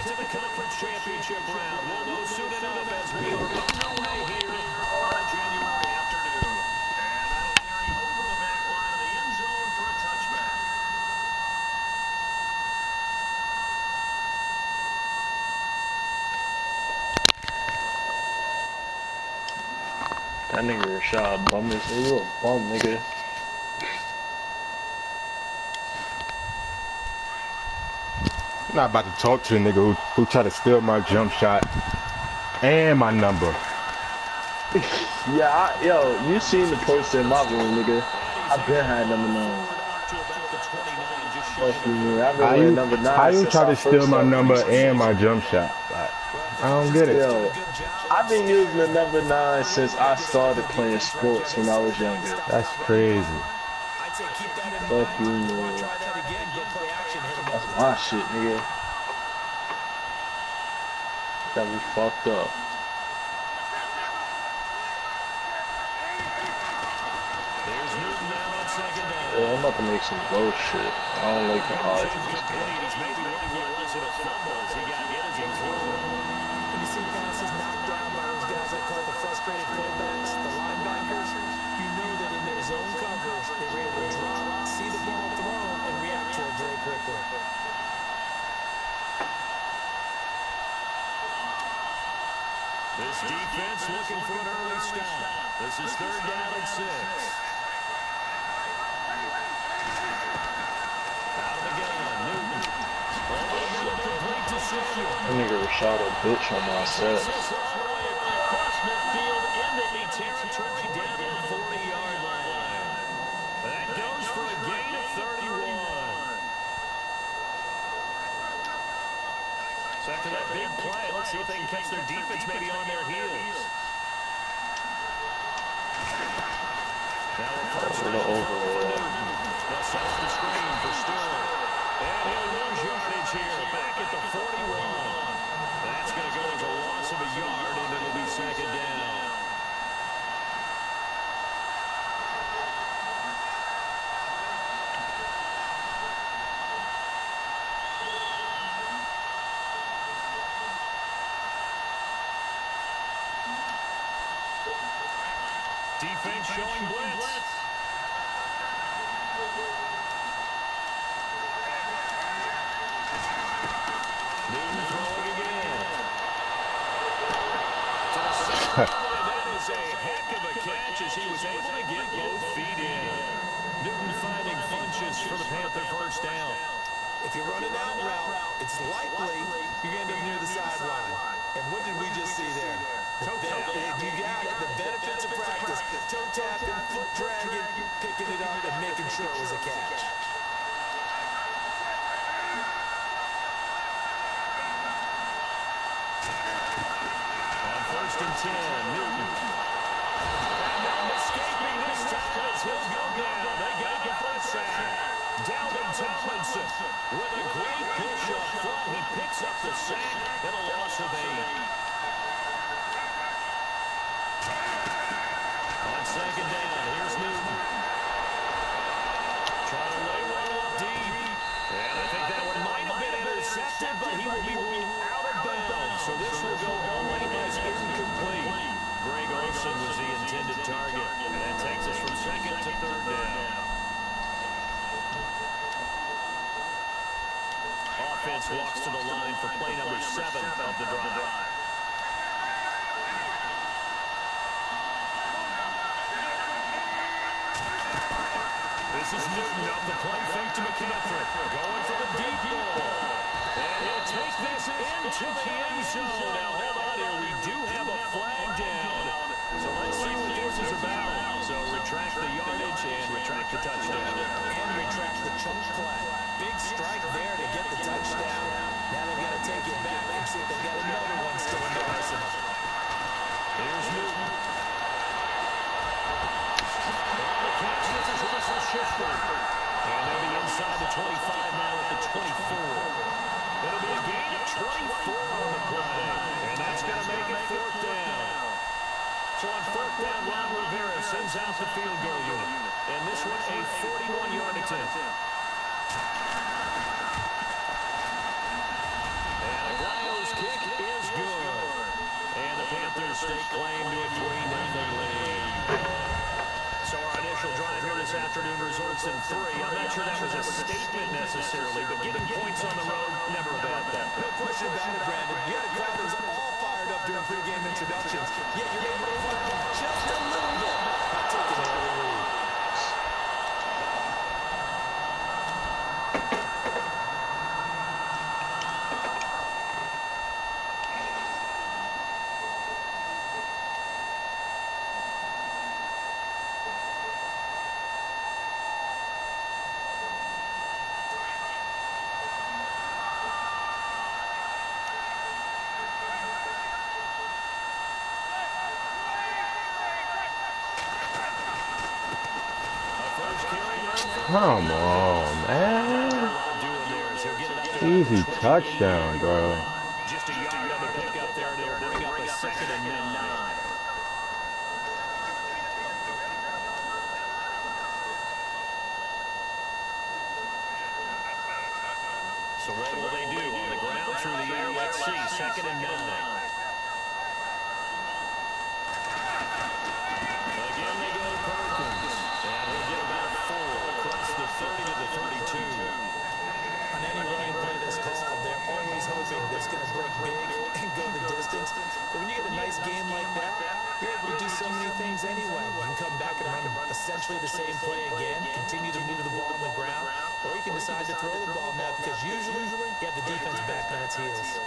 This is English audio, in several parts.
to the conference championship round. We'll know soon enough as we are underway here on a January afternoon. And that'll carry over the back line of the end zone for a touchback. That nigga Rashad bum this nigga. You a bum, nigga. I'm not about to talk to a nigga who tried to steal my jump shot and my number. Yeah, yo, you seen the poster in my room, nigga. I've been had number 9. Fuck you, man. I've been wearing number 9 How you since try I to steal first my started number playing. and my jump shot? Like, I don't get it. Yo, I've been using the number 9 since I started playing sports when I was younger. That's crazy. Fuck you, man. That's my shit, nigga. Got me fucked up. Yeah, I'm about to make some low shit. I don't like the odds in this game. Have you seen passes knocked down by those guys I call the frustrated fullbacks, the linebackers? You know that in their zone coverage, they were able to drop, see the ball thrown, and react to it very quickly. This defense looking for an early stop. This is 3rd down and 6. Out of the gun, Newton. Over the middle, complete to Samuel. That nigga Rashad a bitch on my set. Across midfield into territory down to the 40-yard line. That goes for a gain of 31. So after that big play, let's see if they can catch their defense maybe on their heels. Now a first down for Newton. They'll set the screen for Stewart. And he'll lose yardage here, back at the 41. That's going to go as a loss of a yard, and it'll be 2nd down. Defense showing blitz. Newton throwing again. That is a heck of a catch as he was able to get both feet in. Newton finding Funches for the Panther first down. If you're running out route, it's likely you're going to end up near the sideline. And what did we just see there? You got it. The benefits of practice. Toe tapping, foot dragging, picking it up, and making sure it was a catch. On 1st and 10, Newton. And not escaping this time as he'll go down. They got him for a sack. Dalvin Tomlinson with a great push up front. He picks up the sack and a loss of 8. On 2nd down, here's Newton. Trying to lay one up deep. And I think that one might have been intercepted, but he will be ruled out of bounds. So this will go only as incomplete. Greg Olsen was the intended target. And that takes us from 2nd to 3rd down. Offense walks to the line for play number 7 of the drive. This is Newton up the play fake to McCaffrey. Going for the deep ball. And he'll take this into the end zone. Now, hold on here. We do have a flag down. So let's see what this is about. So retract the yardage and retract the touchdown. And retract the chunk play. Big strike there to get the touchdown. Now they've got to take it back and see if they've got another one still in their arsenal. Here's Newton. And they'll be inside the 25 now at the 24. It'll be a gain of 24 on the play. And that's going to make it 4th down. So on 4th down, Ron Rivera sends out the field goal unit. And this one a 41-yard attempt. And a glide Panthers stake claim to a 3-0 lead. So our initial drive here this afternoon results in 3. I'm not sure that was a statement necessarily, but getting points on the road, never a bad thing. No question about it, Brandon. You had a crowd that was all fired up during pregame introductions. Yet you're able to fire back just a little bit by taking an early lead. Come on, man. Easy touchdown, bro. Just a yard on the pickup there, and it'll bring up a 2nd and 9. So what will they do? On the ground, through the air, let's see. 2nd and 9. Again, they go to Perkins. And he'll get about 4 across the 30 to the 32. On any running play that's called, they're always hoping that it's going to break big and go the distance. But when you get a nice game like that, you're able to do so many things anyway. You can come back and run essentially the same play again, continue to move the ball on the ground, or you can decide to throw the ball now because usually you have the defense back on its heels.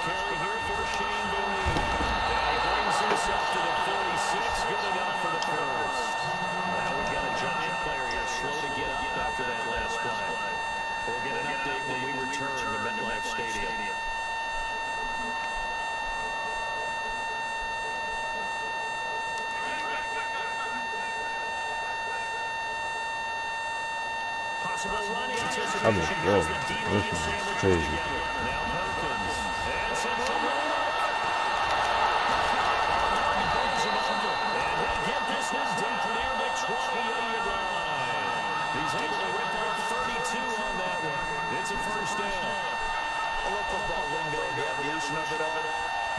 Carry here for Shane Boone. He brings himself to the 46. Good enough for the first. Now we've got a giant player here slow to get up after that last play. We'll get an update when we return to MetLife Stadium. Possible run anticipation as the defense sandwiches together. Now Perkins. And some room. And he'll get this one down near the 20-yard line. He's able to rip off 32 on that one. It's a first down. I love football lingo, the evolution of it all.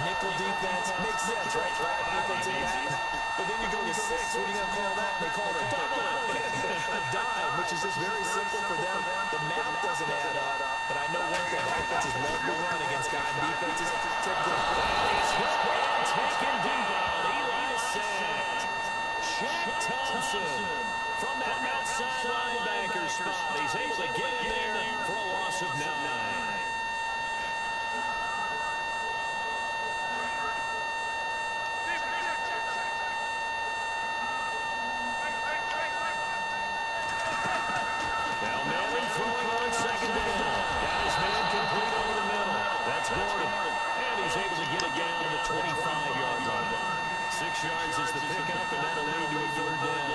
Nickel defense makes sense, right? 5 defensive backs. But then you go to 6. What are you going to call that? They call it a double. A dime, which is just very simple for them. The math doesn't add up. But I know one thing. Offenses love to run against dime defenses. Typically, he's hit and taken down. Eli sacked. Shaq Thompson from that outside linebacker spot. He's able to get in there for a loss of 9. Able to get it down to the 25-yard line. 6 yards is the pickup, and that'll lead to a 3rd down.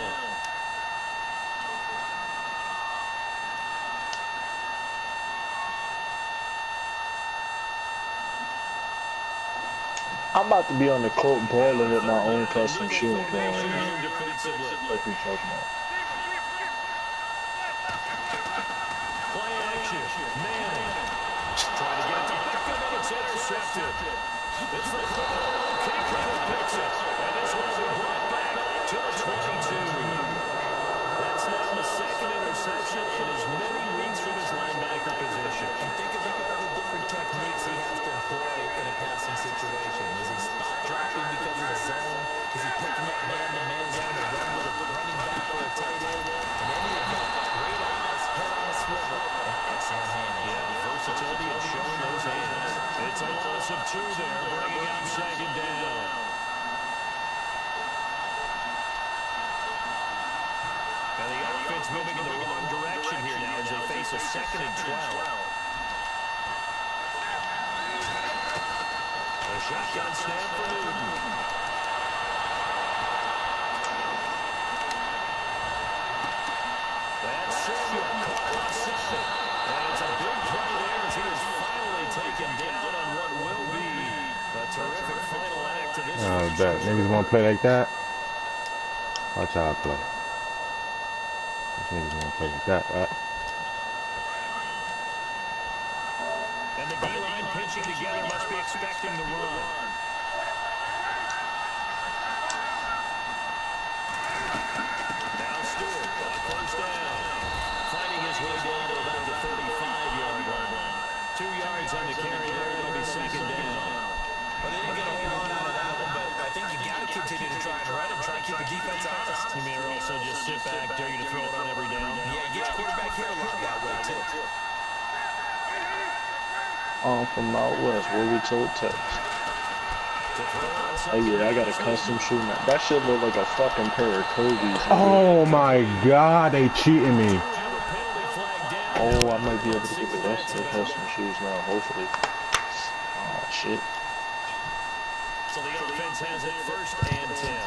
I'm about to be on the court balling with my own custom shoe. What are you talking about? Play action. Manning. Trying to get it to Beckham, and it's intercepted. It's the kicker who picks it. And this one will be brought back to the 22. That's now the 2nd interception in as many weeks from his linebacker position. And think about all the different techniques he has to employ in a passing situation. Is he spot dropping because of the zone? Is he picking up man-to-man zone and run with a running back or a tight end? In any event, great eyes, head on a swivel, and excellent hands. Yeah, versatility of showing those hands. It's a loss of 2 there, bringing up 2nd down. And the offense moving in the wrong direction here now as they face a 2nd and 12. A shotgun snap for Newton. That's Samuel caught offside. And it's a big play there as he is finally taken down on what will be a terrific final act to this. Bet niggas want to play like that. Watch how I play. This nigga's gonna play like that, right? And the D-line pitching together must be expecting the run. Now Stewart on first down. Fighting his way down to about the 35-yard line. 2 yards on the carry there. It'll be second down. Well, they didn't get a whole lot out of that one, but I think you got to continue to try and run and try and keep the defense honest. You mean also just sit back, dare you to throw it on every down? Yeah, get your quarterback hit a lot that way, too. From out west, where we told text. Oh yeah, I got a custom shoe now. That shit look like a fucking pair of Kobe's. Oh my god, they cheating me. Oh, I might be able to get the rest of the custom shoes now, hopefully. Oh shit. So the offense has it first and 10.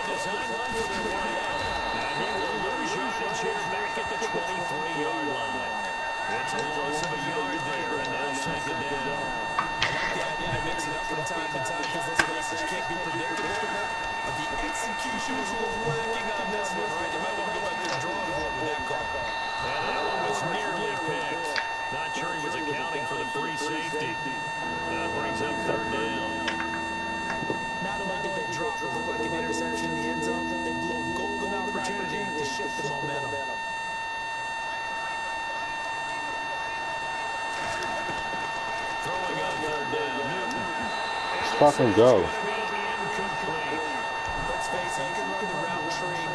Design run for their way out. And he will lose yardage here back at the 23-yard line. It's a loss of a yard there, and now second down. I like the idea to mix it up from time to time because those places can't be predictable. But the execution was a little lacking on this one, right? You might want to go back to the drawing board with that call. And that one was nearly picked. Not sure he was accounting for the free safety. That brings up third down. Not only did they drop what looked like an interception in the end zone, they blew a golden opportunity to shift the momentum. Throwing on third down, Newton. Let's fucking go. Let's face it, you can run the route tree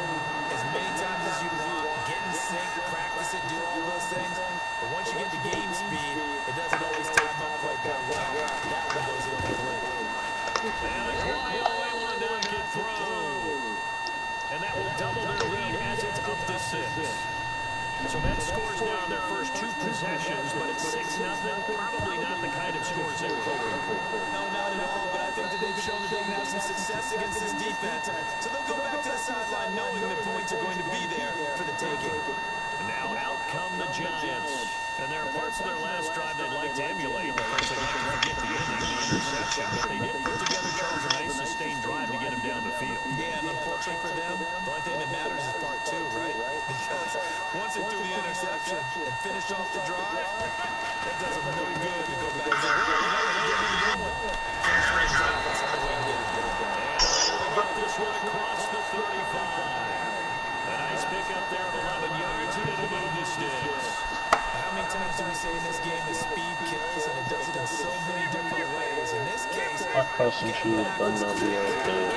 as many times as you want, get in sync, practice it, do all those things. But once you get to game speed, it doesn't always time up quite that well. That one goes incomplete. And the Clio able to knock it through. And that will double their lead as it's up to 6. So that scores now in their first 2 possessions, but it's 6-0. Probably not the kind of scores they were hoping for. No, not at all, but I think that they've shown that they can have some success against this defense. So they'll go back to the sideline knowing that points are going to be there for the taking. And now out come the Giants. And there are parts of their last drive they'd like to emulate. Of course, they'd like to forget the ending, the interception. But they did put together, Charles, a nice sustained drive to get him down the field. Yeah, and unfortunately for them, the only thing that matters is part 2, right? Because once they threw the interception and finished off the drive, that does them no good to go back to the get this one across the 35. A nice pickup there of 11 yards, and it'll move the sticks. How many times do we say in this game that speed kills, and it does it in so many different ways? In this case, my custom shoes better not be out there.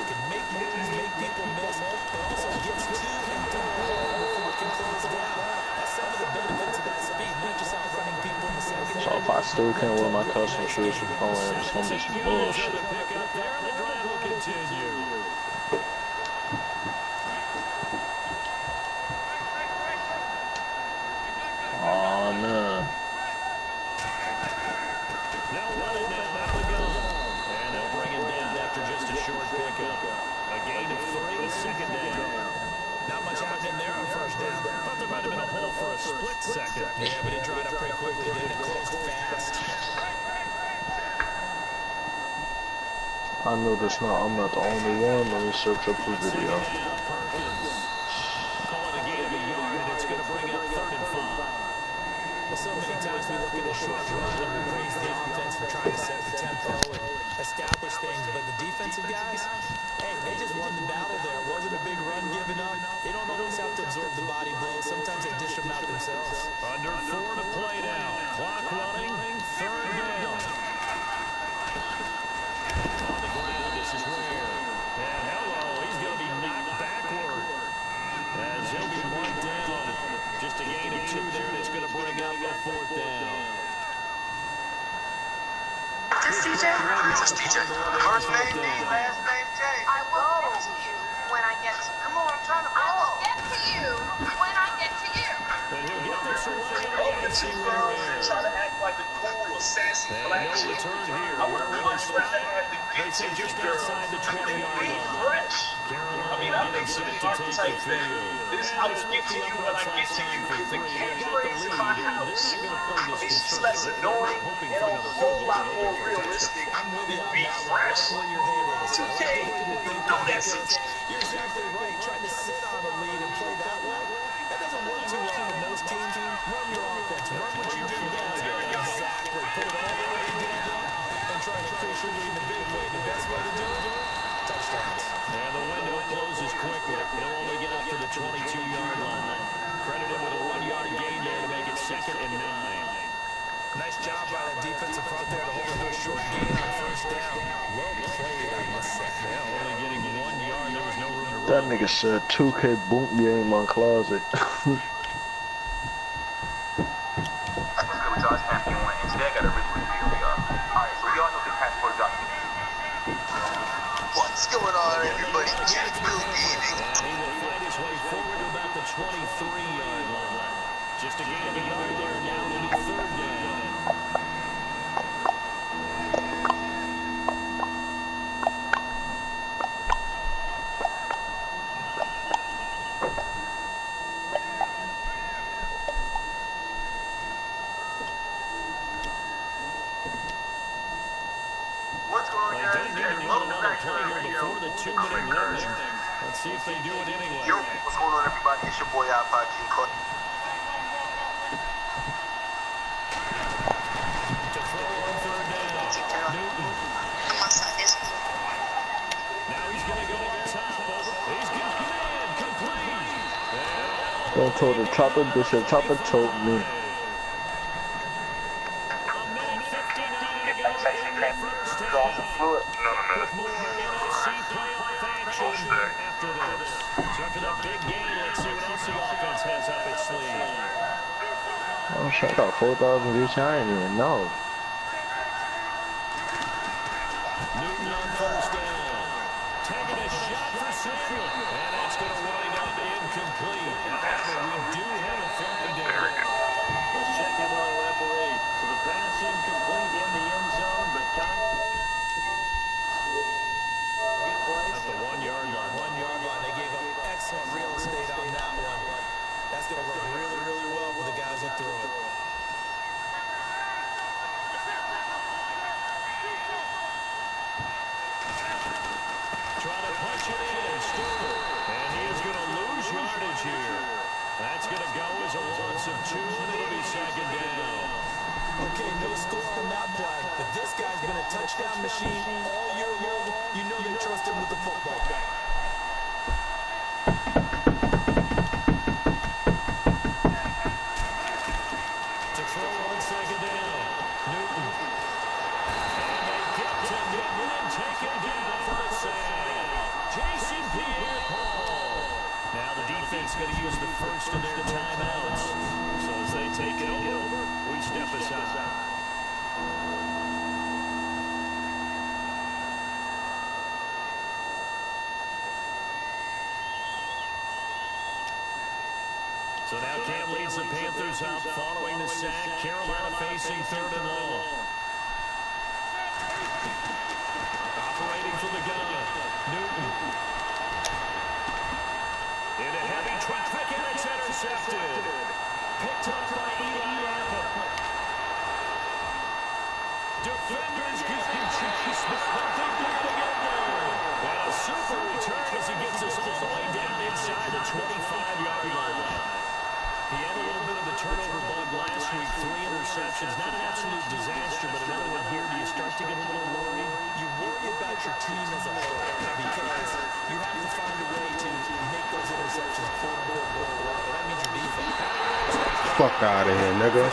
it can make moves, make people miss, but also gets to and through before it can close down. That's some of the benefits of that speed, not just outrunning people in the second. So if I still can't wear my custom shoes for playing, it's gonna be some bullshit. Pick up there, and the drive will continue. Oh no. Now run it now out of the gun. And they'll bring him down after just a short pickup. A gain of 3, second down. Not much happening there on first down. Thought there might have been a hole for a split second. Yeah, but it dried up pretty quickly, didn't it? Closed fast. I know that's not, I'm not the only one. Let me search up the video. Call it a gain of a yard, and it's going to bring up 3rd and 5. Well, so many times we look at a short run and we praise the offense for trying to set the tempo and establish things, but the defensive guys, hey, they just won the battle there. It wasn't a big run given up. They don't always have to absorb the body blows. Sometimes they dish them out themselves. Under 4 to play now. Clock running, 3rd down. On the ground, this is Ware. And hello, he's going to be knocked backward as he'll be marked down. Just a gain of 2 there, and it's going to bring up a 4th down. This is DJ. First name D, last name J. I will get to you when I get to you. Come on, I'm trying to ball. I will get to you when I get to you. And he'll get this away. the two girls that try to act like the cool or sassy black chick. I want to punch them that have the good tissue girl. Be fresh. I mean, I make some archetypes that this I will get to you when I get to you. Is the catchphrase in my house. I mean, it's just less annoying and a whole lot more realistic than be fresh. 2K, you know that's it. You're exactly right. Trying to sit on a lead and play that way, that doesn't work too well for most teams. Run your offense. Run what you do best. Exactly. Put it all the way down and try to increase your lead in a big way. The best way to do it, touchdowns. And the window closes quickly. He'll only get up to the 22-yard line. Credit him with a 1-yard gain there to make it 2nd and 9. Nice job by that defensive front there to hold him to a short gain on first down. Well played, I must say. Yeah, only getting 1 yard. There was no room to run. That nigga said 2K boom game in my closet. What's good with y'all? It's Happy One. And today I got a really quick video for y'all. Alright, so y'all know the passport drop. What's going on, everybody? Jeff Bill Gaming. And he will find his way forward to about the 23-yard line. Just a gain of a yard there. Now it'll be 3rd down. Before the 2-minute warning. Let's see if they do it anyway. Yo, what's going on, everybody? It's your boy iPod King Clark. To throw on 3rd down. Newton. Now he's going to go on top. He's got it in. Complete. Don't told the chopper, Bishop Chopper told me. Oh shit, I got 4,000 views, I didn't even know. Newton on 1st down. Taking a shot for Samuel. And that's going to wind up incomplete. However, we do have a flag down. Let's check in on the referee. So the pass incomplete in the end zone, but good place. At the 1-yard line. 1-yard line. They gave up excellent real estate on that one. That's going to work really, really well for the guys who threw it. Trying to punch it in. And he is going to lose yardage here. That's going to go as a loss of 2, and it'll be 2nd down. Okay, no score on that play, but this guy's been a touchdown machine all year long. You know they trust him with the football. To throw on 2nd down. Newton. And they get to Newton and take him down for the sack. Jason Pierre-Paul. Now the defense going to use the first of their timeouts. So as they take it over, we step aside. So now Cam leads the Panthers up following the sack. Carolina facing 3rd and long. Operating from the gun. Newton. Into heavy traffic, and it's intercepted. Picked up by Eli Apple. Defenders get him chase, but I think they're going to get there. And a super return as he gets us all the way down inside the 25-yard line. He had a little bit of the turnover bug last week, 3 interceptions. Not an absolute disaster, but another one here. Do you start to get a little worried? You worry about your team as a whole because you have to find a way to make those interceptions quote-unquote go away. And that means your defense. Fuck out of here, nigga.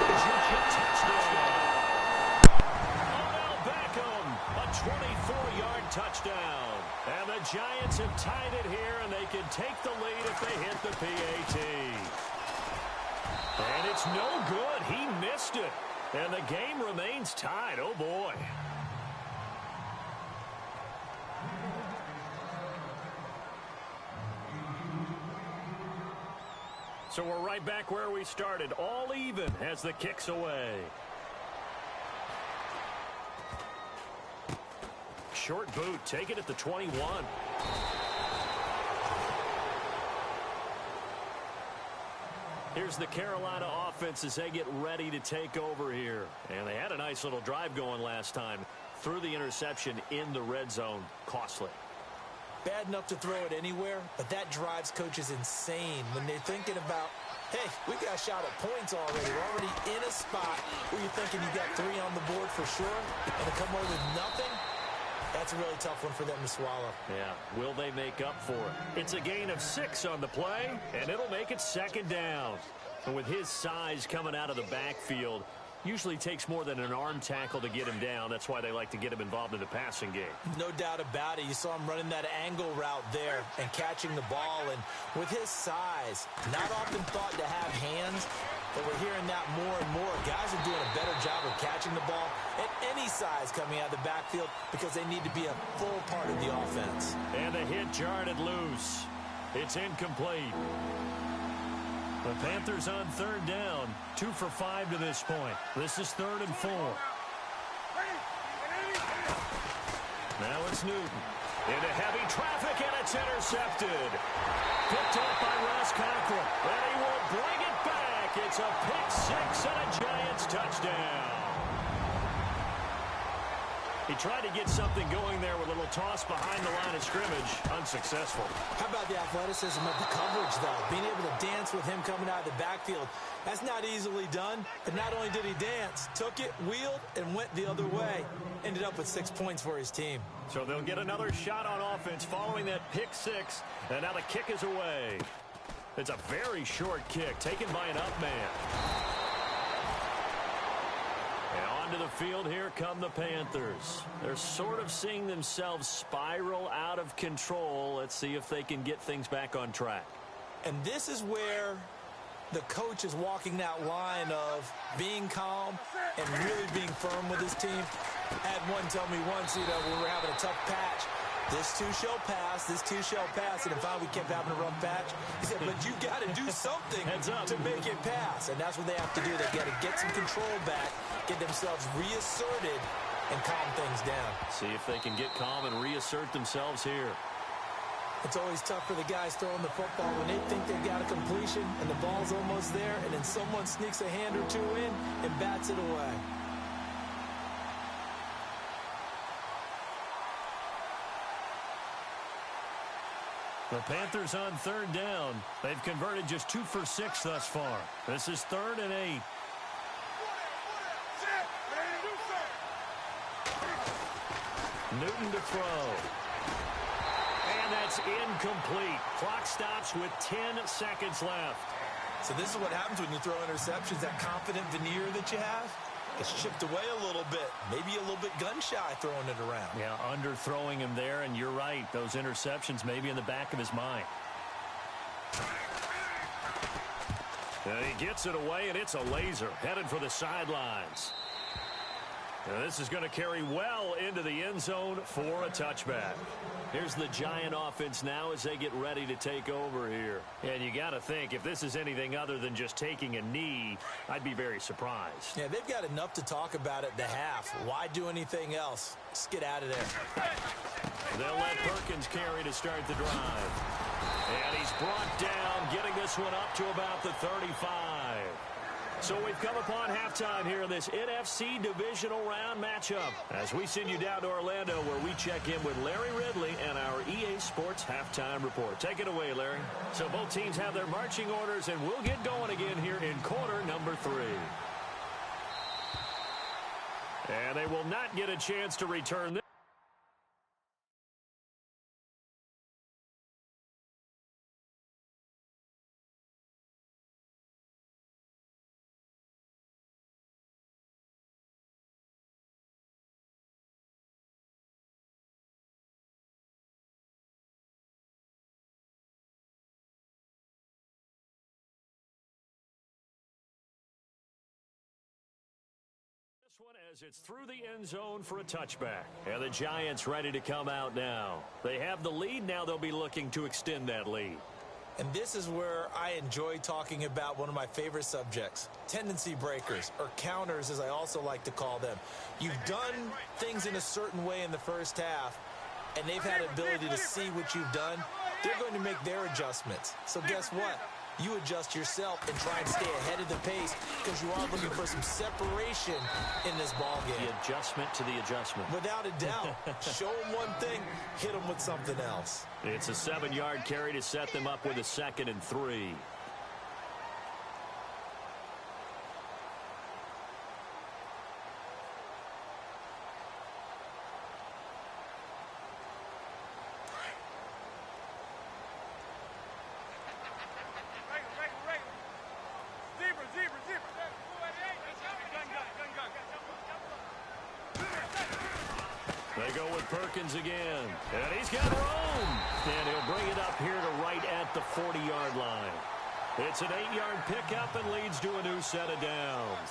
Beckham, a 24-yard touchdown. And the Giants have tied it here, and they can take the lead if they hit the PAT. And it's no good. He missed it. And the game remains tied. Oh, boy. So we're right back where we started, all even as the kick's away. Short boot, take it at the 21. Here's the Carolina offense as they get ready to take over here. And they had a nice little drive going last time. Threw the interception in the red zone. Costly. Bad enough to throw it anywhere, but that drives coaches insane when they're thinking about, hey, we got a shot at points already. We're already in a spot where you're thinking you got 3 on the board for sure, and to come away with nothing, that's a really tough one for them to swallow. Yeah, will they make up for it? It's a gain of 6 on the play, and it'll make it 2nd down. And with his size coming out of the backfield, usually takes more than an arm tackle to get him down. That's why they like to get him involved in the passing game. No doubt about it. You saw him running that angle route there and catching the ball. And with his size, not often thought to have hands, but we're hearing that more and more. Guys are doing a better job of catching the ball at any size coming out of the backfield because they need to be a full part of the offense. And the hit jarred it loose. It's incomplete. The Panthers on 3rd down, 2 for 5 to this point. This is 3rd and 4. Now it's Newton. Into heavy traffic, and it's intercepted. Picked up by Ross Cockrell. And he will bring it back. It's a pick 6 and a Giants touchdown. He tried to get something going there with a little toss behind the line of scrimmage. Unsuccessful. How about the athleticism of the coverage, though? Being able to dance with him coming out of the backfield. That's not easily done. But not only did he dance, took it, wheeled, and went the other way. Ended up with 6 points for his team. So they'll get another shot on offense following that pick 6. And now the kick is away. It's a very short kick taken by an up man. To the field, here come the Panthers. They're sort of seeing themselves spiral out of control. Let's see if they can get things back on track. And this is where the coach is walking that line of being calm and really being firm with his team. I had one tell me once, when we were having a tough patch, this too shall pass, this too shall pass. And if we kept having a rough patch, he said, but you got to do something to make it pass. And that's what they have to do. They got to get some control back, get themselves reasserted, and calm things down. See if they can get calm and reassert themselves here. It's always tough for the guys throwing the football when they think they've got a completion and the ball's almost there, and then someone sneaks a hand or 2 in and bats it away. The Panthers on 3rd down. They've converted just 2 for 6 thus far. This is 3rd and 8. Newton to throw. And that's incomplete. Clock stops with 10 seconds left. So this is what happens when you throw interceptions, that confident veneer that you have. It's chipped away a little bit, maybe a little bit gun-shy throwing it around. Yeah, underthrowing him there, and you're right. Those interceptions may be in the back of his mind. He gets it away, and it's a laser headed for the sidelines. Now this is going to carry well into the end zone for a touchback. Here's the Giant offense now as they get ready to take over here. And you got to think, if this is anything other than just taking a knee, I'd be very surprised. Yeah, they've got enough to talk about at the half. Why do anything else? Just get out of there. They'll let Perkins carry to start the drive. And he's brought down, getting this one up to about the 35. So we've come upon halftime here in this NFC divisional round matchup as we send you down to Orlando where we check in with Larry Ridley and our EA Sports halftime report. Take it away, Larry. So both teams have their marching orders, and we'll get going again here in quarter number 3. And they will not get a chance to return this. One as it's through the end zone for a touchback. And the Giants ready to come out now. They have the lead. Now they'll be looking to extend that lead. And this is where I enjoy talking about one of my favorite subjects, tendency breakers, or counters as I also like to call them. You've done things in a certain way in the first half, and they've had the ability to see what you've done. They're going to make their adjustments. So guess what? You adjust yourself and try and stay ahead of the pace because you are looking for some separation in this ball game. The adjustment to the adjustment. Without a doubt. Show them one thing, hit them with something else. It's a 7-yard carry to set them up with a 2nd and 3. They go with Perkins again. And he's got room. And he'll bring it up here to right at the 40-yard line. It's an 8-yard pickup and leads to a new set of downs.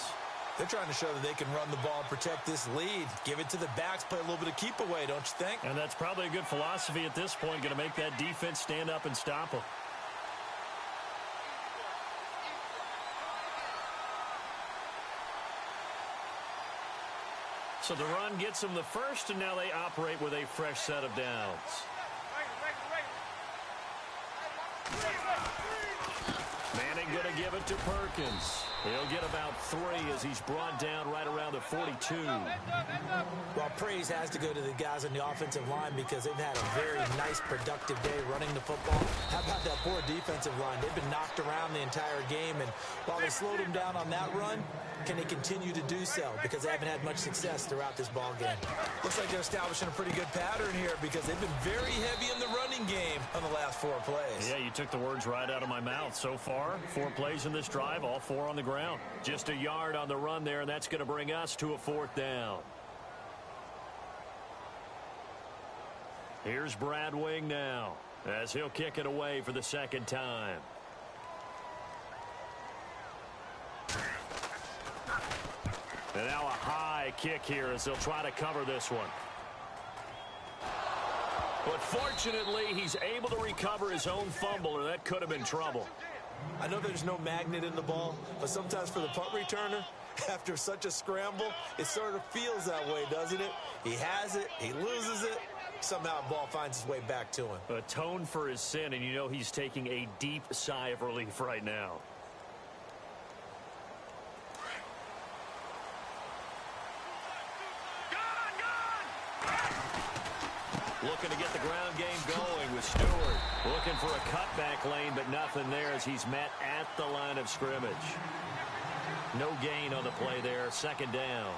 They're trying to show that they can run the ball and protect this lead. Give it to the backs, play a little bit of keep away, don't you think? And that's probably a good philosophy at this point. Going to make that defense stand up and stop them. So the run gets them the first, and now they operate with a fresh set of downs. Manning going to give it to Perkins. He'll get about 3 as he's brought down right around the 42. Well, praise has to go to the guys on the offensive line because they've had a very nice, productive day running the football. How about that poor defensive line? They've been knocked around the entire game, and while they slowed them down on that run, can they continue to do so? Because they haven't had much success throughout this ball game. Looks like they're establishing a pretty good pattern here because they've been very heavy in the running game on the last 4 plays. Yeah, you took the words right out of my mouth. So far, 4 plays in this drive, all 4 on the ground. Just a yard on the run there, and that's going to bring us to a 4th down. Here's Brad Wing now as he'll kick it away for the 2nd time. And now a high kick here as they'll try to cover this one. But fortunately, he's able to recover his own fumble, or that could have been trouble. I know there's no magnet in the ball, but sometimes for the punt returner, after such a scramble, it sort of feels that way, doesn't it? He has it, he loses it, somehow the ball finds its way back to him. Atone for his sin, and you know he's taking a deep sigh of relief right now. Looking to get the ground game going with Stewart. Looking for a cutback lane, but nothing there as he's met at the line of scrimmage. No gain on the play there. 2nd down.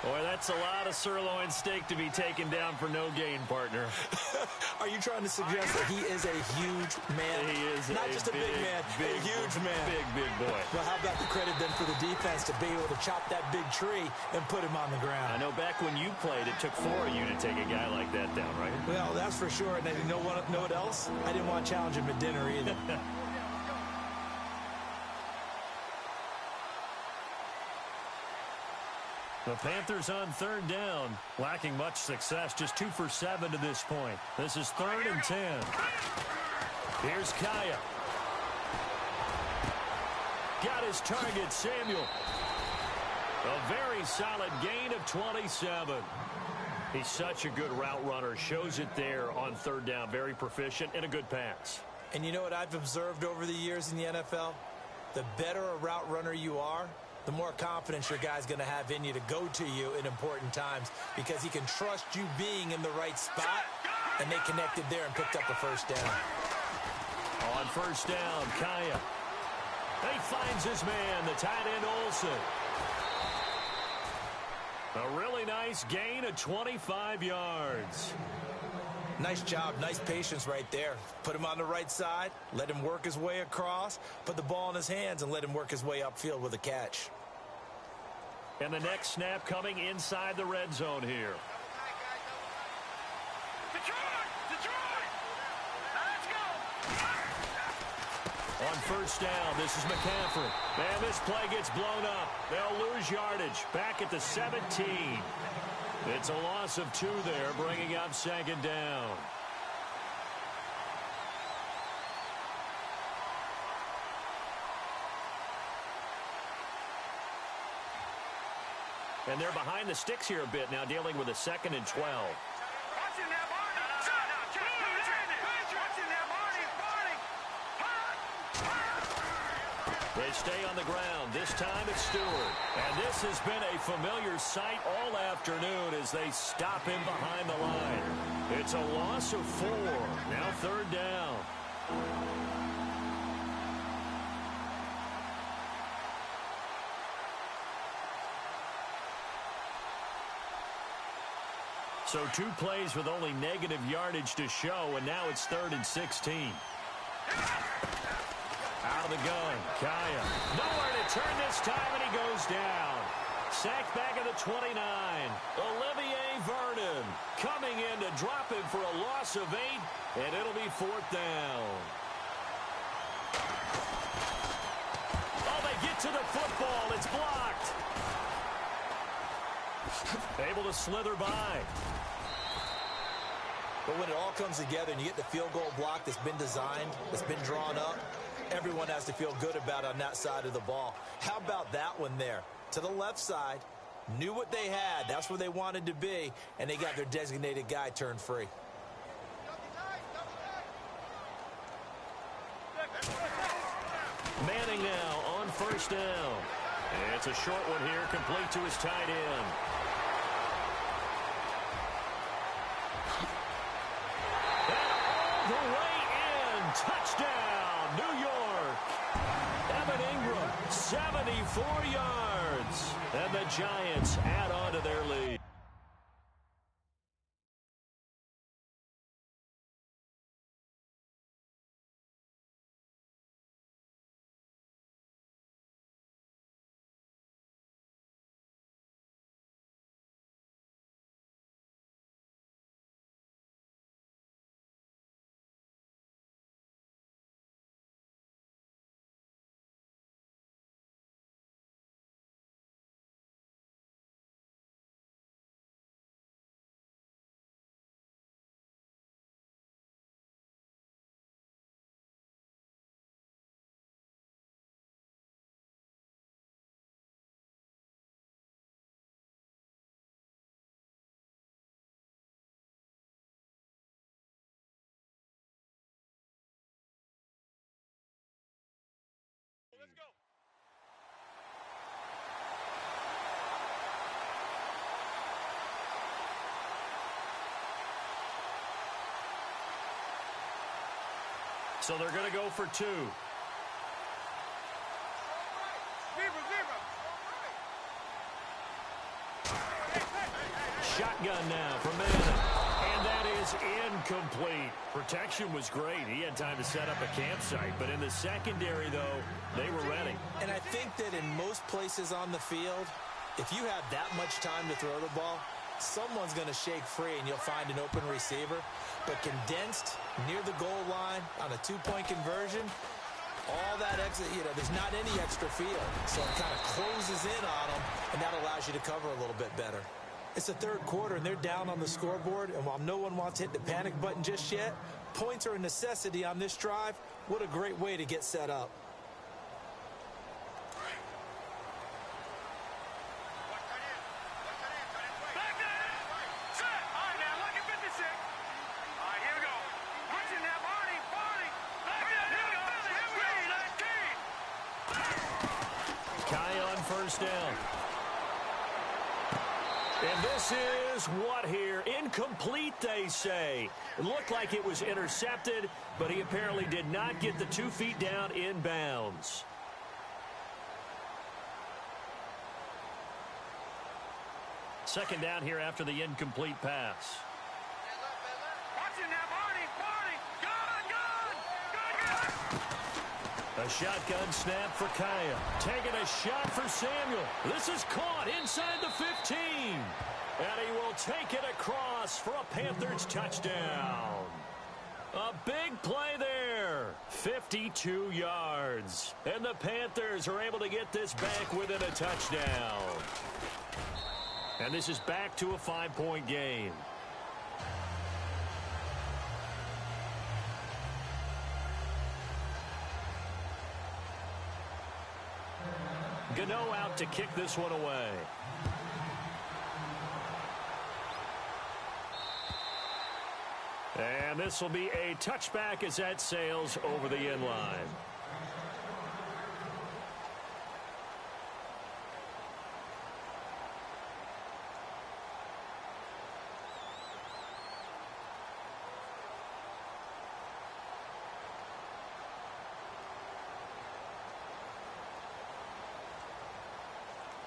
Boy, that's a lot of sirloin steak to be taken down for no gain, partner. Are you trying to suggest that he is a huge man? He is not just a big man, a huge man. Big boy. Well, how about the credit then for the defense to be able to chop that big tree and put him on the ground? I know back when you played, it took 4 of you to take a guy like that down, right? Well, that's for sure. And you know what else? I didn't want to challenge him at dinner either. The Panthers on 3rd down, lacking much success, just 2 for 7 to this point. This is 3rd and 10. Here's Kaya. Got his target, Samuel. A very solid gain of 27. He's such a good route runner. Shows it there on 3rd down. Very proficient and a good pass. And you know what I've observed over the years in the NFL? The better a route runner you are, the more confidence your guy's going to have in you to go to you in important times because he can trust you being in the right spot, and they connected there and picked up the 1st down. On 1st down, Kaya. He finds his man, the tight end Olsen. A really nice gain of 25 yards. Nice job, nice patience right there. Put him on the right side, let him work his way across, put the ball in his hands, and let him work his way upfield with a catch. And the next snap coming inside the red zone here. Detroit! Let's go! On 1st down, this is McCaffrey. And this play gets blown up. They'll lose yardage. Back at the 17. It's a loss of 2 there, bringing up 2nd down. And they're behind the sticks here a bit now, dealing with a 2nd and 12. They stay on the ground. This time it's Stewart. And this has been a familiar sight all afternoon as they stop him behind the line. It's a loss of 4. Now 3rd down. So 2 plays with only negative yardage to show, and now it's 3rd and 16. Out of the gun, Kaya. Nowhere to turn this time, and he goes down. Sacked back at the 29. Olivier Vernon coming in to drop him for a loss of 8, and it'll be 4th down. Oh, they get to the football. It's blocked. Able to slither by. But when it all comes together and you get the field goal block that's been designed, that's been drawn up, everyone has to feel good about it on that side of the ball. How about that one there? To the left side, knew what they had. That's where they wanted to be, and they got their designated guy turned free. Manning now on 1st down. And it's a short one here, complete to his tight end. The way in. Touchdown, New York. Evan Ingram, 74 yards. And the Giants add on to their lead. Let's go. So they're going to go for 2. Shotgun now from Madden. And that is incomplete. Protection was great. He had time to set up a campsite. But in the secondary, though, they were ready. And I think that in most places on the field, if you have that much time to throw the ball, someone's going to shake free and you'll find an open receiver. But condensed near the goal line on a 2-point conversion, all that exit, there's not any extra field. So it kind of closes in on them, and that allows you to cover a little bit better. It's the 3rd quarter, and they're down on the scoreboard, and while no one wants to hit the panic button just yet, points are a necessity on this drive. What a great way to get set up. Kaya on 1st down. And this is what here? Incomplete, they say. It looked like it was intercepted, but he apparently did not get the 2 feet down in bounds. Second down here after the incomplete pass. A shotgun snap for Kaya. Taking a shot for Samuel. This is caught inside the 15. And he will take it across for a Panthers touchdown. A big play there. 52 yards. And the Panthers are able to get this back within a touchdown. And this is back to a 5-point game. Gano out to kick this one away. And this will be a touchback as that sails over the end line.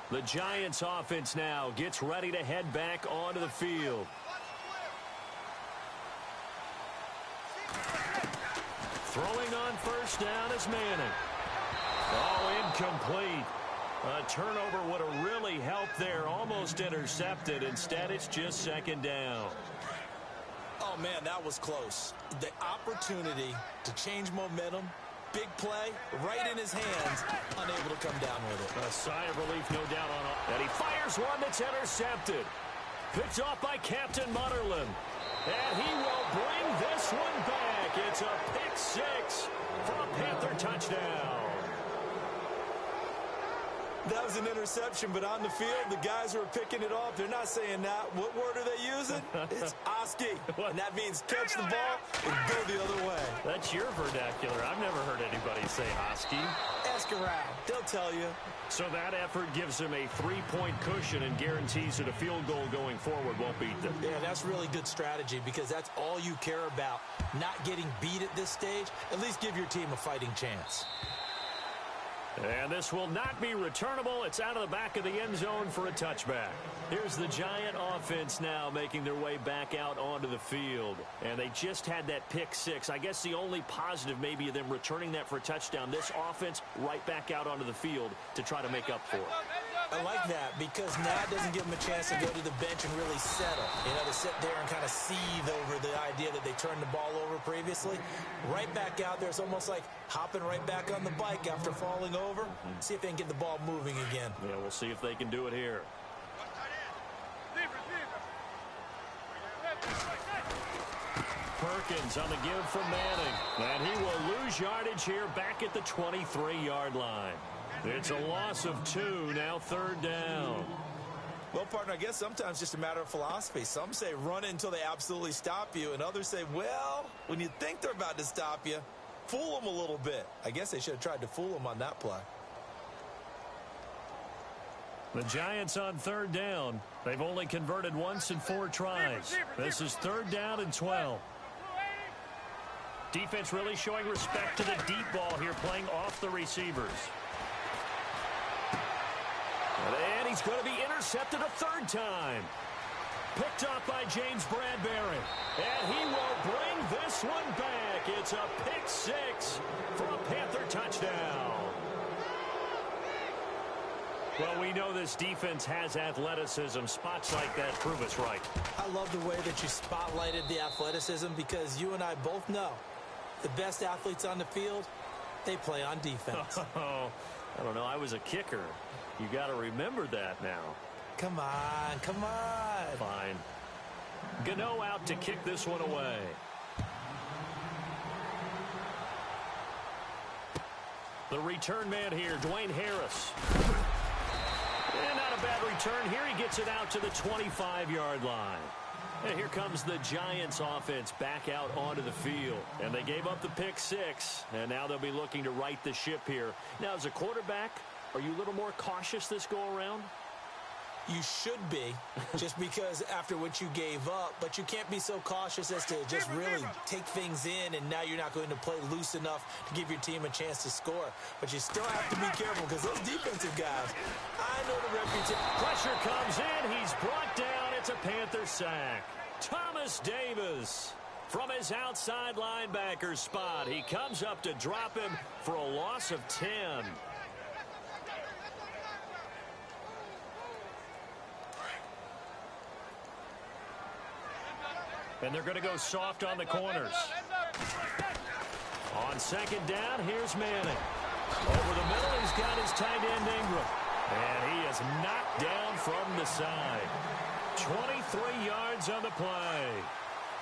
The Giants offense now gets ready to head back onto the field. Throwing on first down is Manning. Oh, incomplete. A turnover would have really helped there. Almost intercepted. Instead, it's just second down. Oh, man, that was close. The opportunity to change momentum, big play, right in his hands, unable to come down with it. A sigh of relief, no doubt on it. And he fires one that's intercepted. Picked off by Captain Mutterland. And he will bring this one back. It's a pick six for a Panther touchdown. That was an interception, but on the field, the guys who are picking it off, they're not saying that. What word are they using? It's Oski. And that means catch the ball and go the other way. That's your vernacular. I've never heard anybody say Oski. Ask around. They'll tell you. So that effort gives him a 3-point cushion and guarantees that a field goal going forward won't beat them. Yeah, that's really good strategy because that's all you care about. Not getting beat at this stage. At least give your team a fighting chance. And this will not be returnable. It's out of the back of the end zone for a touchback. Here's the Giant offense now making their way back out onto the field. And they just had that pick six. I guess the only positive maybe of them returning that for a touchdown. This offense right back out onto the field to try to make up for it. I like that because now it doesn't give them a chance to go to the bench and really settle. You know, to sit there and kind of seethe over the idea that they turned the ball over previously. Right back out there, it's almost like hopping right back on the bike after falling over. See if they can get the ball moving again. Yeah, we'll see if they can do it here. Perkins on the give from Manning. And he will lose yardage here back at the 23-yard line. It's a loss of 2, now third down. Well, partner, I guess sometimes just a matter of philosophy. Some say run it until they absolutely stop you, and others say, well, when you think they're about to stop you, fool them a little bit. I guess they should have tried to fool them on that play. The Giants on third down. They've only converted once in 4 tries. This is third down and 12. Defense really showing respect to the deep ball here, playing off the receivers. And he's going to be intercepted a third time. Picked off by James Bradbury. And he will bring this one back. It's a pick six for a Panther touchdown. Well, we know this defense has athleticism. Spots like that prove us right. I love the way that you spotlighted the athleticism because you and I both know the best athletes on the field, they play on defense. Oh, I don't know. I was a kicker. You got to remember that now. Come on, come on. Fine. Gano out to kick this one away. The return man here, Dwayne Harris. And not a bad return here. He gets it out to the 25-yard line. And here comes the Giants offense back out onto the field. And they gave up the pick six. And now they'll be looking to right the ship here. Now, as a quarterback, are you a little more cautious this go-around? You should be, just because after what you gave up, but you can't be so cautious as to just really take things in, and now you're not going to play loose enough to give your team a chance to score. But you still have to be careful because those defensive guys, I know the reputation. Pressure comes in. He's brought down. It's a Panther sack. Thomas Davis from his outside linebacker spot. He comes up to drop him for a loss of 10. And they're going to go soft on the corners. On second down, here's Manning. Over the middle, he's got his tight end Ingram. And he is knocked down from the side. 23 yards on the play.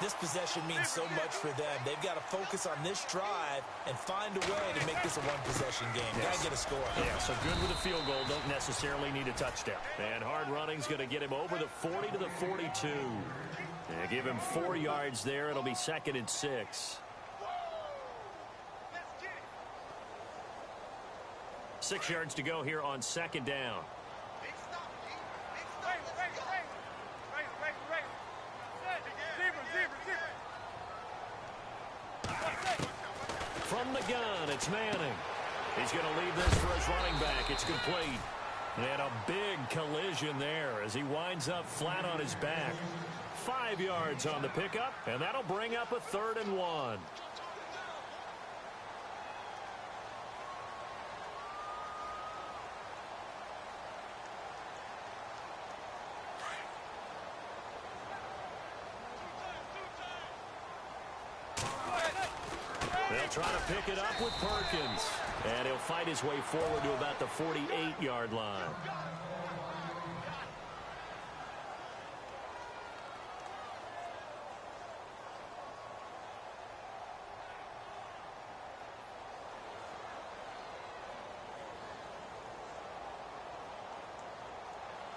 This possession means so much for them. They've got to focus on this drive and find a way to make this a one-possession game. Yes. Got to get a score. Yeah, so good with a field goal. Don't necessarily need a touchdown. And hard running's going to get him over the 40 to the 42. And give him 4 yards there. It'll be 2nd and 6. 6 yards to go here on 2nd down. From the gun, it's Manning. He's going to leave this for his running back. It's complete. And a big collision there as he winds up flat on his back. 5 yards on the pickup, and that'll bring up a 3rd and 1. They'll try to pick it up with Perkins. And he'll fight his way forward to about the 48-yard line.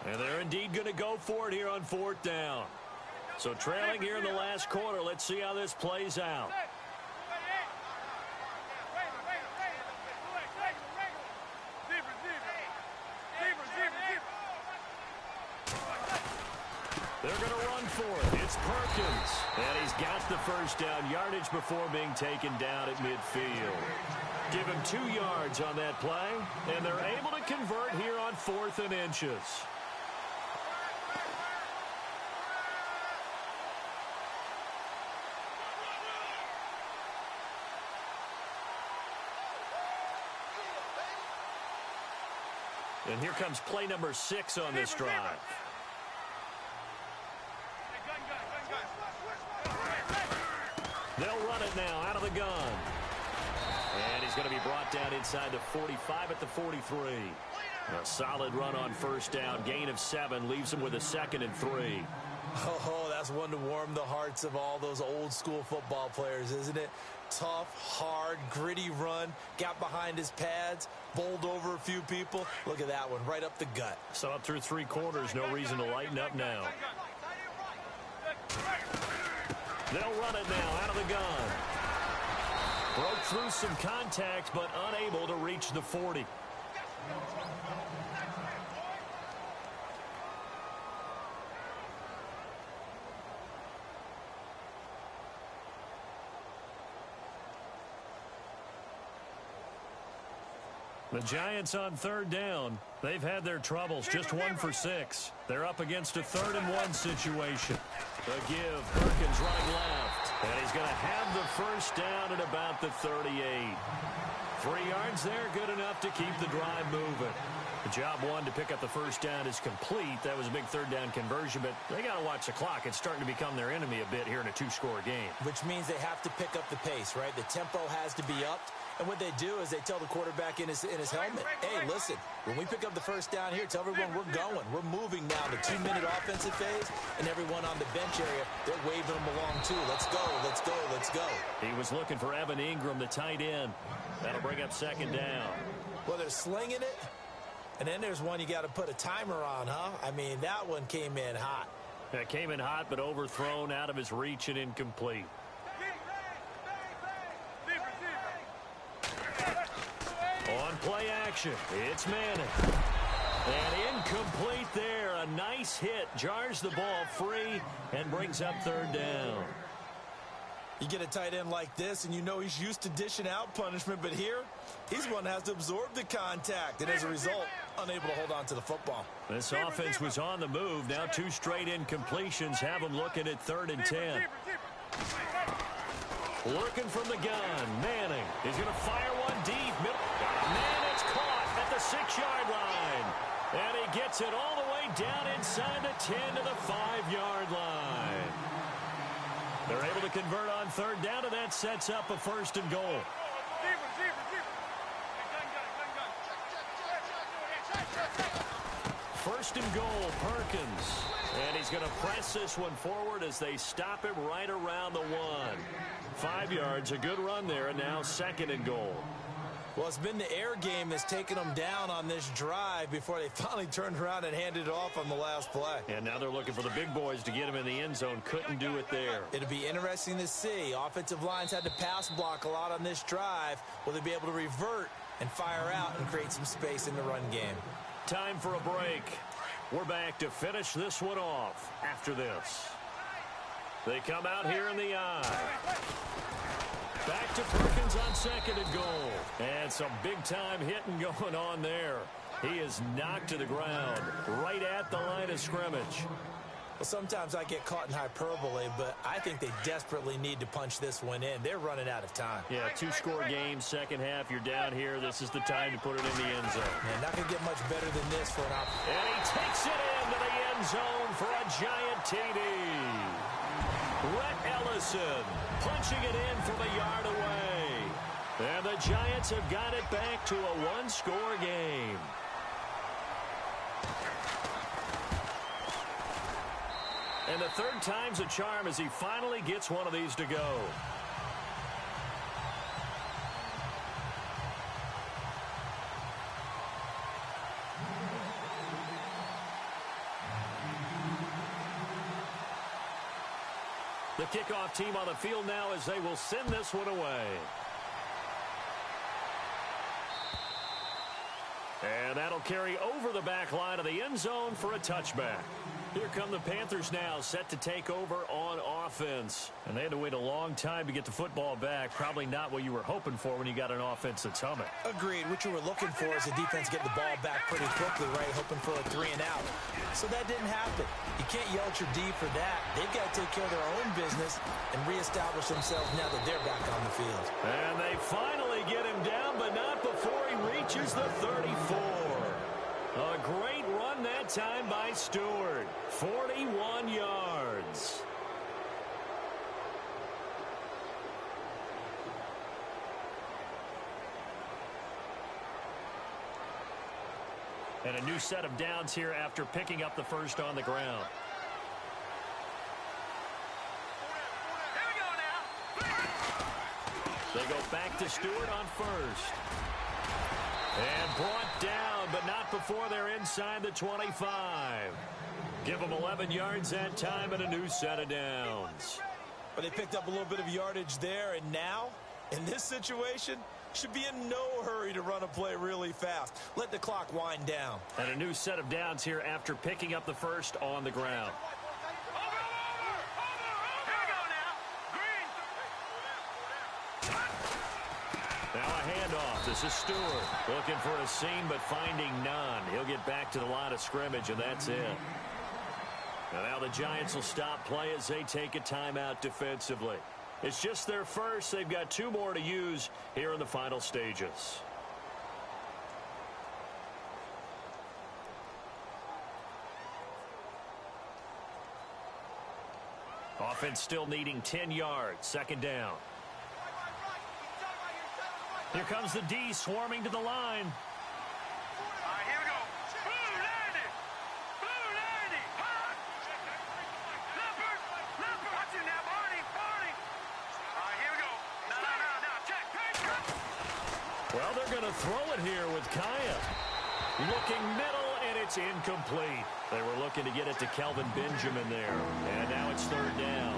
And they're indeed going to go for it here on 4th down. So trailing here in the last quarter. Let's see how this plays out. They're going to run for it. It's Perkins. And he's got the first down yardage before being taken down at midfield. Give him 2 yards on that play. And they're able to convert here on 4th and inches. And here comes play number 6 on this drive. They'll run it now out of the gun. And he's going to be brought down inside the 45 at the 43. A solid run on first down. Gain of 7 leaves him with a 2nd and 3. Oh, that's one to warm the hearts of all those old school football players, isn't it? Tough, hard, gritty run. Got behind his pads. Bowled over a few people. Look at that one, right up the gut. So up through 3 quarters, no reason to lighten up now. They'll run it now out of the gun. Broke through some contact, but unable to reach the 40. The Giants on 3rd down. They've had their troubles. Just 1 for 6. They're up against a 3rd and 1 situation. The give. Perkins running left. And he's going to have the first down at about the 38. 3 yards there, good enough to keep the drive moving. The job 1 to pick up the first down is complete. That was a big 3rd down conversion, but they got to watch the clock. It's starting to become their enemy a bit here in a 2-score game. Which means they have to pick up the pace, right? The tempo has to be upped. And what they do is they tell the quarterback in his helmet, hey, listen, when we pick up the first down here, tell everyone we're going. We're moving now to 2-minute offensive phase, and everyone on the bench area, they're waving them along too. Let's go, let's go, let's go. He was looking for Evan Ingram, the tight end. That'll bring up 2nd down. Well, they're slinging it, and then there's one you got to put a timer on, huh? I mean, that one came in hot. That came in hot, but overthrown, out of his reach and incomplete. On play action, it's Manning. And incomplete there. A nice hit. Jars the ball free and brings up 3rd down. You get a tight end like this, and you know he's used to dishing out punishment, but here, he's one that has to absorb the contact, and as a result, unable to hold on to the football. This offense was on the move. Now 2 straight incompletions have them looking at 3rd and 10. Working from the gun, Manning. He's going to fire one deep. Man, it's caught at the 6-yard line. And he gets it all the way down inside the 10 to the 5-yard line. They're able to convert on 3rd down, and that sets up a 1st and goal. 1st and goal, Perkins. And he's going to press this one forward as they stop him right around the 1. 5 yards, a good run there, and now 2nd and goal. Well, it's been the air game that's taken them down on this drive before they finally turned around and handed it off on the last play. And now they're looking for the big boys to get him in the end zone. Couldn't do it there. It'll be interesting to see. Offensive lines had to pass block a lot on this drive. Will they be able to revert and fire out and create some space in the run game? Time for a break. We're back to finish this one off after this. They come out here in the eye. Back to Perkins on 2nd and goal. And some big-time hitting going on there. He is knocked to the ground right at the line of scrimmage. Well, sometimes I get caught in hyperbole, but I think they desperately need to punch this one in. They're running out of time. Yeah, 2-score game, second half. You're down here. This is the time to put it in the end zone. Man, not going to get much better than this for an option. And he takes it into the end zone for a giant TD. Rhett Ellison punching it in from a yard away. And the Giants have got it back to a 1-score game. And the 3rd time's a charm as he finally gets one of these to go. The kickoff team on the field now as they will send this one away. And that'll carry over the back line of the end zone for a touchback. Here come the Panthers now, set to take over on offense. And they had to wait a long time to get the football back. Probably not what you were hoping for when you got an offense that's humming. Agreed. What you were looking for is the defense getting the ball back pretty quickly, right? Hoping for a 3-and-out. So that didn't happen. You can't yell at your D for that. They've got to take care of their own business and reestablish themselves now that they're back on the field. And they finally get him down, but not before he reaches the 34. A great run that time by Stewart. 41 yards. And a new set of downs here after picking up the first on the ground. Here we go now. They go back to Stewart on first. And brought down, but not before they're inside the 25. Give them 11 yards that time and a new set of downs. But they picked up a little bit of yardage there, and now, in this situation, should be in no hurry to run a play really fast. Let the clock wind down. And a new set of downs here after picking up the first on the ground. Now a handoff. This is Stewart looking for a seam but finding none. He'll get back to the line of scrimmage, and that's it. And now the Giants will stop play as they take a timeout defensively. It's just their first. They've got 2 more to use here in the final stages. Offense still needing 10 yards. 2nd down. Here comes the D swarming to the line. All right, here we go. Blue 90. Blue 90. Leopard. Leopard. Watch it now, Barney. Barney. All right, here we go. Now. Check. Patriot. Well, they're going to throw it here with Kaya. Looking middle, and it's incomplete. They were looking to get it to Kelvin Benjamin there. And now it's 3rd down.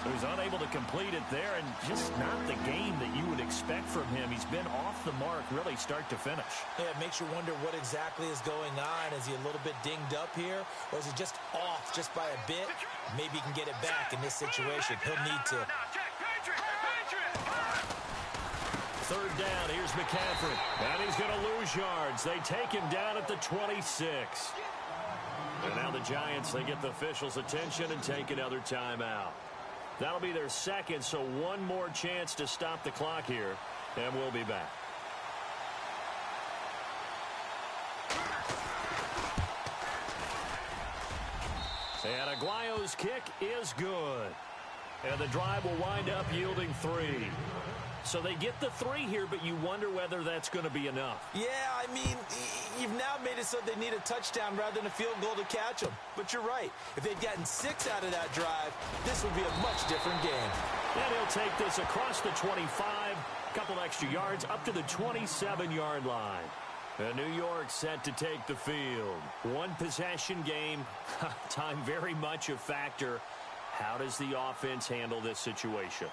So he's unable to complete it there, and just not the game that you would expect from him. He's been off the mark really start to finish. Yeah, it makes you wonder what exactly is going on. Is he a little bit dinged up here, or is he just off just by a bit? Maybe he can get it back in this situation. He'll need to. Check. Patriot. Patriot. 3rd down. Here's McCaffrey. And he's going to lose yards. They take him down at the 26. And now the Giants, they get the officials' attention and take another timeout. That'll be their 2nd, so 1 more chance to stop the clock here, and we'll be back. And Aguayo's kick is good. And the drive will wind up yielding 3. So they get the 3 here, but you wonder whether that's going to be enough. Yeah, I mean, you've now made it so they need a touchdown rather than a field goal to catch them. But you're right. If they'd gotten 6 out of that drive, this would be a much different game. And he'll take this across the 25, couple extra yards up to the 27-yard line. And New York set to take the field. One possession game, time very much a factor. How does the offense handle this situation?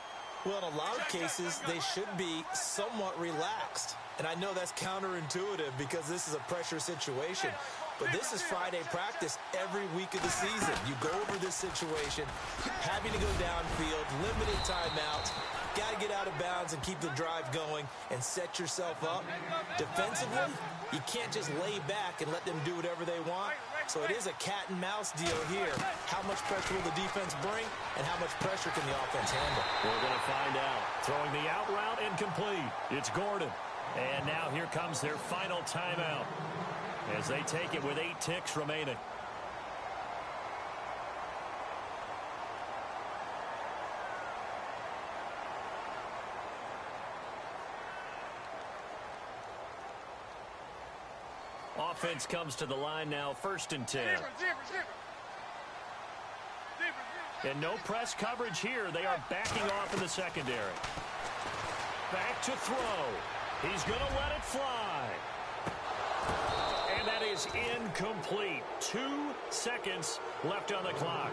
Well, in a lot of cases, they should be somewhat relaxed. And I know that's counterintuitive because this is a pressure situation. But this is Friday practice every week of the season. You go over this situation, having to go downfield, limited timeouts, got to get out of bounds and keep the drive going and set yourself up. Defensively, you can't just lay back and let them do whatever they want. So it is a cat and mouse deal here. How much pressure will the defense bring and how much pressure can the offense handle? We're going to find out. Throwing the out route incomplete. It's Gordon. And now here comes their final timeout as they take it with 8 ticks remaining. Offense comes to the line now, 1st and 10. And no press coverage here. They are backing off in the secondary. Back to throw. He's going to let it fly. And that is incomplete. 2 seconds left on the clock.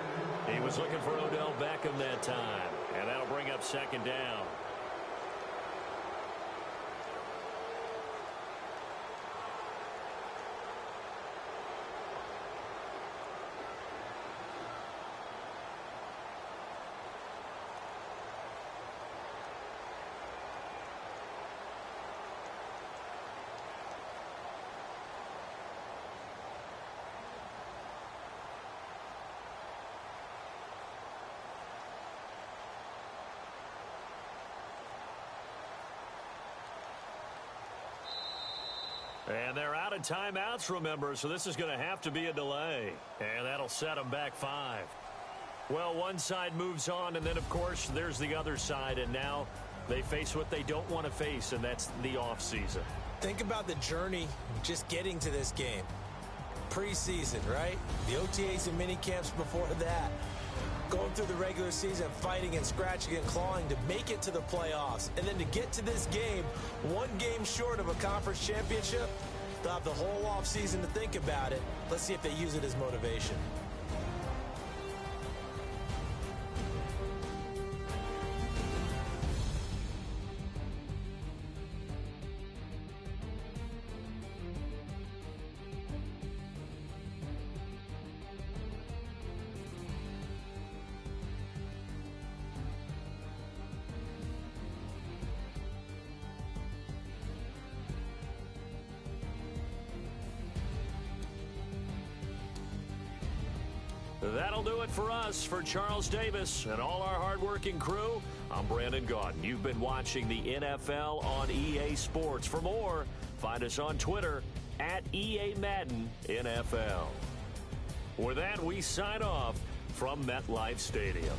He was looking for Odell Beckham that time. And that'll bring up 2nd down. And they're out of timeouts, remember, so this is going to have to be a delay. And that'll set them back 5. Well, one side moves on, and then, of course, there's the other side. And now they face what they don't want to face, and that's the offseason. Think about the journey just getting to this game. Preseason, right? The OTAs and mini camps before that. Going through the regular season, fighting and scratching and clawing to make it to the playoffs. And then to get to this game, 1 game short of a conference championship, they'll have the whole offseason to think about it. Let's see if they use it as motivation. That'll do it for us. For Charles Davis and all our hardworking crew, I'm Brandon Gaudin. You've been watching the NFL on EA Sports. For more, find us on Twitter at EA Madden NFL. With that, we sign off from MetLife Stadium.